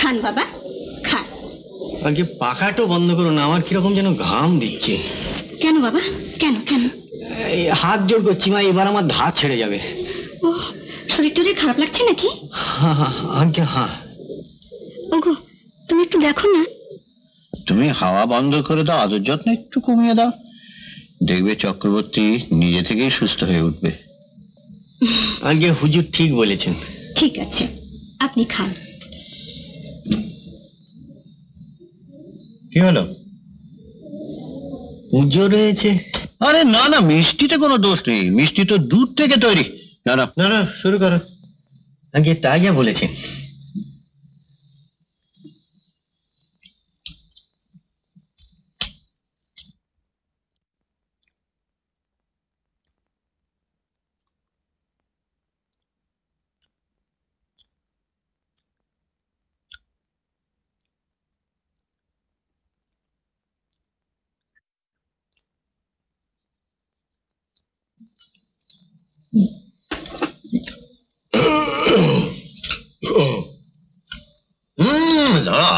খান বাবা, খান। আগে পাখাটো বন্ধ করো না, আমার কিরকম যেন ঘাম দিচ্ছে। কেন বাবা, কেন কেন? হাত জোর করছি মা, এবার আমার ধাত ছেড়ে যাবে। ও, শরীর টরীর খারাপ লাগছে নাকি? আগে হ্যাঁ। ওগো, তুমি একটু দেখো না। তুমি হাওয়া বন্ধ করে দাও, আদর যত্ন একটু কমিয়ে দাও, দেখবে চক্রবর্তী নিজে থেকেই সুস্থ হয়ে উঠবে। আগে হুজুর ঠিক বলেছেন। ঠিক আছে, আপনি খান। কি হলো? পুজো রয়েছে। আরে না না, মিষ্টিতে কোনো দোষ নেই, মিষ্টি তো দুধ থেকে তৈরি। না না না না, শুরু করো। আগে তাই যা বলেছেন।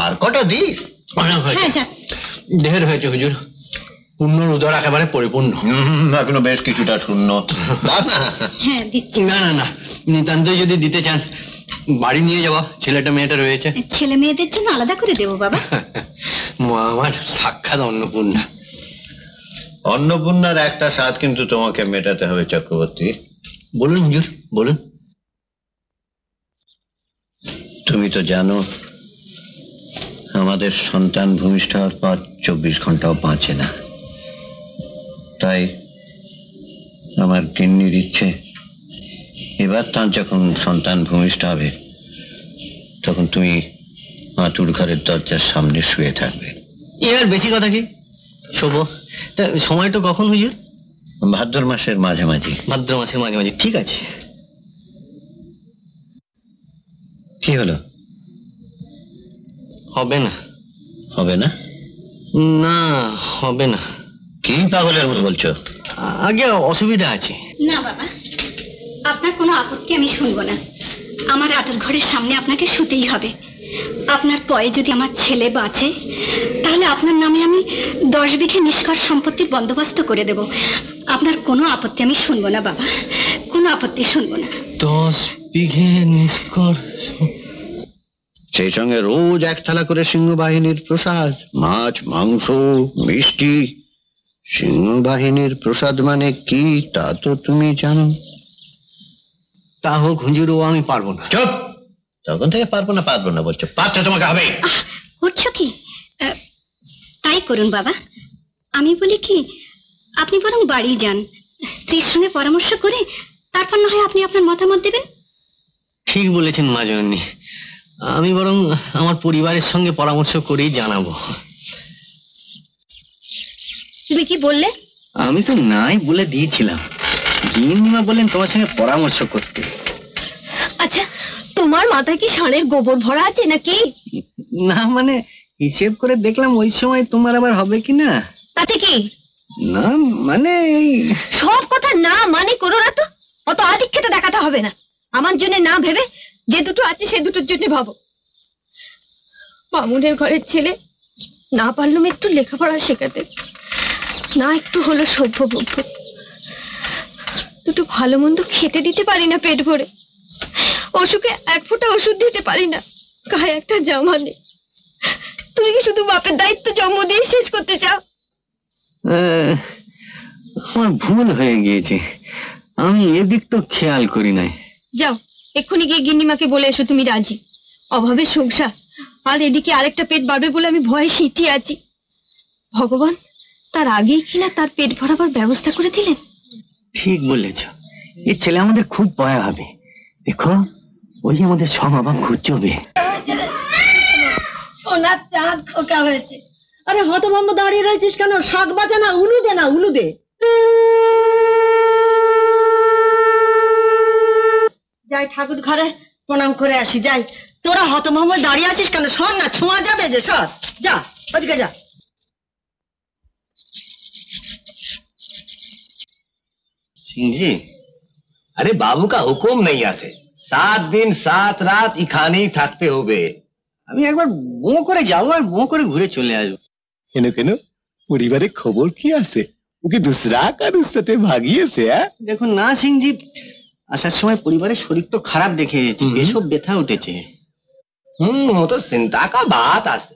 আর কটা দি? ঢের হয়েছে হুজুর, পূর্ণর উদর একেবারে পরিপূর্ণ। এখনো বেশ কিছুটা শূন্য। হ্যাঁ দিচ্ছি। না না না, নিতান্তই যদি দিতে চান বাড়ি নিয়ে যাওয়া, ছেলেটা মেয়েটা রয়েছে। ছেলে মেয়েদের জন্য আলাদা করে দেবো বাবা। মা আমার সাক্ষাৎ অন্নপূর্ণা। অন্নপূর্ণার একটা স্বাদ কিন্তু তোমাকে মেটাতে হবে চক্রবর্তী। বলুন হুজুর, বলুন। তুমি তো জানো আমাদের সন্তান ভূমিষ্ঠ হওয়ার পর 24 ঘন্টাও বাঁচে না। তাই আমার গিন্নির ইচ্ছে, এবার তার যখন সন্তান ভূমিষ্ঠ হবে তখন তুমি মাতুর ঘরের দরজার সামনে শুয়ে থাকবে। এর বেশি কথা কি, শোবো। তা সময়টা কখন হুজুর? ভাদ্র মাসের মাঝামাঝি। ভাদ্র মাসের মাঝামাঝি, ঠিক আছে। কি হলো? হবে না। হবে না? না হবে না। কি পাগলের মতো বলছো? আগে অসুবিধা আছে। না বাবা, আপনার কোনো আপত্তি আমি শুনবো না। আমার আদর ঘরের সামনে আপনাকে শুতেই হবে। আপনার পয়ে যদি আমার ছেলে বাঁচে তাহলে আপনার নামে আমি 10 বিঘে নিষ্কর সম্পত্তির বন্দোবস্ত করে দেব। আপনার কোনো আপত্তি আমি শুনবো না বাবা, কোনো আপত্তি শুনবো না। 10 বিঘে নিষ্কর, সেই সঙ্গে রোজ 1 থালা করে সিংহবাহিনীর প্রসাদ, মাছ মাংস মিষ্টি। সিংহবাহিনীর প্রসাদ মানে কি তা তো তুমি জানো। তা হোক হুজুর, ও আমি পারবো না। চুপ! তখন থেকে পারবো না বলছো, পারতে তোমাকে হবে। করছো কি? তাই করুন বাবা। আমি বলি কি, আপনি বরং বাড়ি যান, স্ত্রীর সঙ্গে পরামর্শ করে তারপর না হয় আপনি আপনার মতামত দেবেন। ঠিক বলেছেন মা জননী, আমি বরং আমার পরিবারের সঙ্গে পরামর্শ করেই জানাবো। তুমি কি বললে? আমি তো নাই বলে দিয়েছিলাম, গিন্নিমা বললেন তোমার সঙ্গে পরামর্শ করতে। আচ্ছা, তোমার মাথায় কি ষাঁড়ের গোবর ভরা আছে নাকি? না মানে হিসেব করে দেখলাম ওই সময় তোমার আবার হবে কিনা। তাতে কি? না মানে সব কথা না মানে করো না তো, অত আধিক্যতা দেখাতে হবে না। আমার জন্য না ভেবে যে দুটো আছে সে দুটোর জন্য ভাবো। মামুনের ঘরের ছেলে, না পারলুম একটু লেখাপড়া শেখাতে, না একটু হলো সভ্যভব্য, দুটো ভালো মন্দ খেতে দিতে পারি না পেট ভরে, অসুখে 1 ফোঁটা ওষুধ দিতে পারি না, গায়ে একটা জামা নেই। তুমি কি শুধু বাপের দায়িত্ব জন্ম দিয়ে শেষ করতে চাও? আমার ভুল হয়ে গিয়েছে, আমি এদিক তো খেয়াল করি নাই। যাও এক্ষুনি গিয়ে গিন্নিমাকে বলে এসো তুমি রাজি। অভাবের সংসার, আর এদিকে আরেকটা পেট বাড়বে বলে আমি ভয়ে সিঁটিয়ে আছি। ভগবান তার আগেই কিনা তার পেট ভরাবার ব্যবস্থা করে দিলেন। ঠিক বলেছ, এই ছেলে আমাদের খুব ভয় হবে। দেখো ওই আমাদের সমাবাম খুঁজবে। সোনার চাঁদ খোকা হয়েছে। আরে হতভম্ব দাঁড়িয়ে রয়েছিস কেন? শাক বাজা না, উলু দে না, উলু দে। যাই ঠাকুর ঘরে প্রণাম করে আসি, যাই। তোরা হতভম্ব দাঁড়িয়ে আছিস কেন? সর না, ছোঁয়া যাবে যে, সর যা, ওদিকে যা। सिंह जी, अरे बाबू का हुक्म नहीं आसे, 7 दिन 7 रात इखाने ही থাকতে হবে। আমি একবার বো করে যাবো আর বো করে ঘুরে চলে আসবো। কেন কেন, পরিবারের খবর কি আছে? ওকে দুসরা কারুর সাথে ভাগিয়েছে? দেখুন না সিংজি, আসার সময় পরিবারের শরীর তো খারাপ দেখে এসেছি, এসব ব্যথা উঠেছে। वो तो चिंता का बात आसे,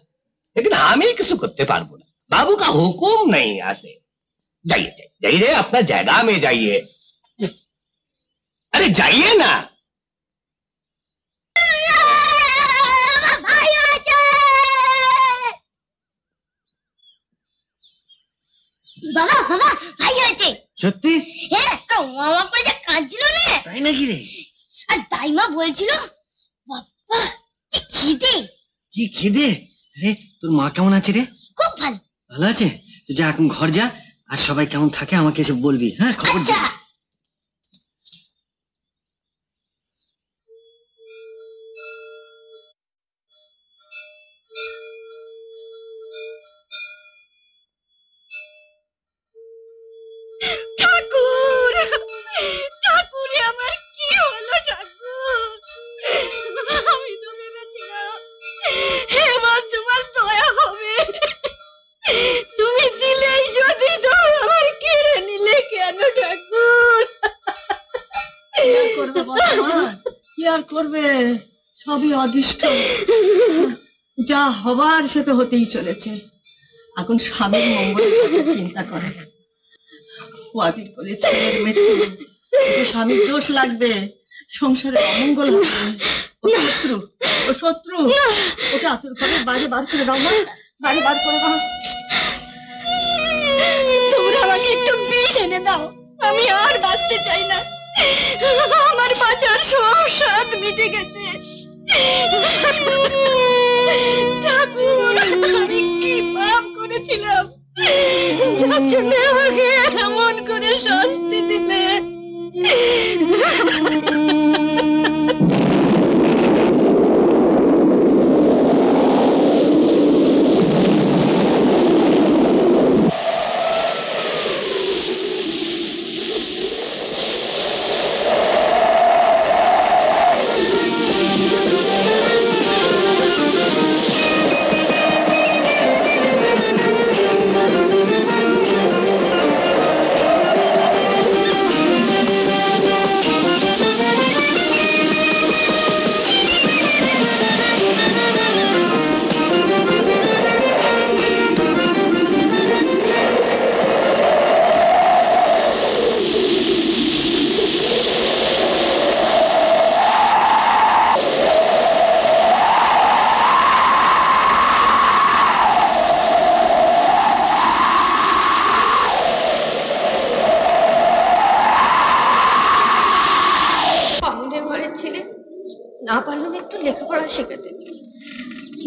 लेकिन हम ही किसी करते पारबो ना। बाबू का हुकुम नहीं आसे। जाइए जाइए अपना जगह में जाइए। अरे जाइए ना। বাবা বাবা ভাই হয়েছে। সত্যি? হ্যাঁ, মামা করে যা কাঁদছিল না, তাই নাকি রে? আর দাইমা বলছিল বাবা কি খিদে। কি খিদে? আরে তোর মা কেমন আছে রে? খুব ভালো। ভালো আছে তো, যা এখন ঘর যা, আর সবাই কেমন থাকে আমাকে এসে বলবি, হ্যাঁ খবর আচ্ছা। দিবি। ঠাকুর, ঠাকুরে আমার কি হলো ঠাকুর? আমি তো ভেবেছিলাম এবার তোমার দয়া হবে, তুমি দিলেই যদি দাও, আমার কেড়ে নিলে কেন ঠাকুর? কি আর করবে, সবই অদৃষ্ট। যা হবার সে তো হতেই চলেছে। এখন স্বামীর মঙ্গলের কথা চিন্তা করে। ওয়াদির করে ছেলের মৃত্যু, এতে স্বামীর দোষ লাগবে, সংসারে অমঙ্গল হবে। ও শত্রু, ও শত্রু। ওকে আতুর ঘরের বাইরে বার করে দাও, বাইরে বার করে দাও। তোমরা আমাকে একটু বিষ এনে দাও, আমি আর বাঁচতে চাই না, আমার বাঁচার সব স্বাদ মিটে গেছে। ঠাকুর, আমি কি পাপ করেছিলাম যার জন্য আমাকে এমন করে শাস্তি দিলে? না পারলাম একটু লেখাপড়া শেখাতে,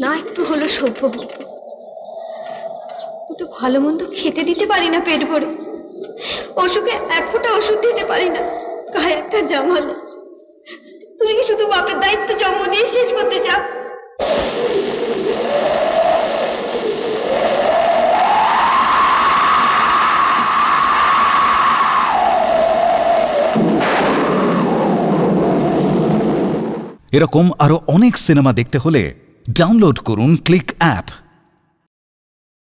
না একটু হলো সভ্য হবো, দুটো ভালো মন্দ খেতে দিতে পারি না পেট ভরে, অসুখে এক ফোঁটা ওষুধ দিতে পারি না, গায়ে একটা জামা নেই। তুমি কি শুধু বাপের দায়িত্ব জন্ম দিয়ে শেষ করতে চাও? এরকম আরো অনেক সিনেমা দেখতে হলে ডাউনলোড করুন ক্লিক অ্যাপ।